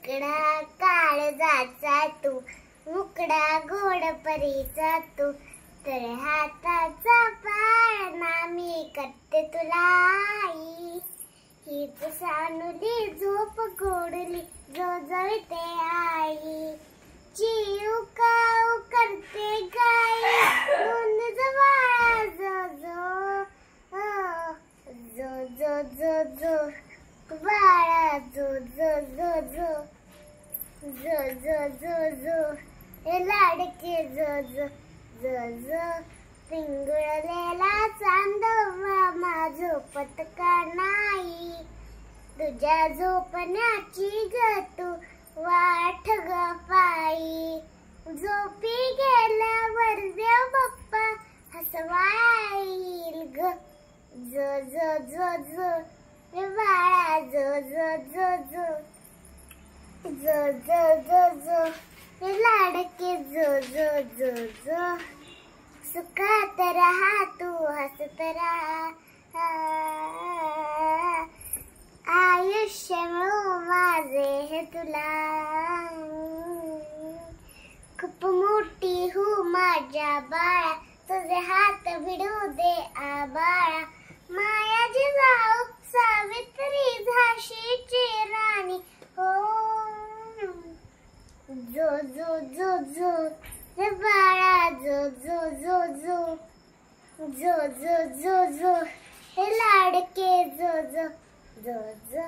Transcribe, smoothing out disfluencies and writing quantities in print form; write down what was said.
मुकडा काळजाचा तू, मुकडा गोड परीचा तू, तर हाताचा पाळणा मी करते तुला आई. हीच सानुली झोप गोडली जो जळते आई. चिऊ काऊ करते गाई, दोन जवळ जो जो जो जो जो जो बाळा जो जो जो जो जो जो जो जो हे लाडके जो जो जो जो. पिंगळलेला चांदवा मा झोपत का नाही, तुझ्या झोपण्याची ग तू वाट ग पायी. झोपी गेल्यावर देव बाप्पा हसवाईल ग जो जो जो जो बाळा जो जो जो जो जो जो जो जो लाडके जो जो जो जो. सुखात रहा तू हसत रहा, आयुष्य मिळू माझे हे तुला. खूप मोठी हो माझ्या बाळा, तुझे हात भिडू दे आबाळा. माया जिजाऊ सावित्री झाशीची राणी हो. जो जो जो जो रे बाळा जो जो जो जो जो जो जो जो हे लाडके जो जो जो जो.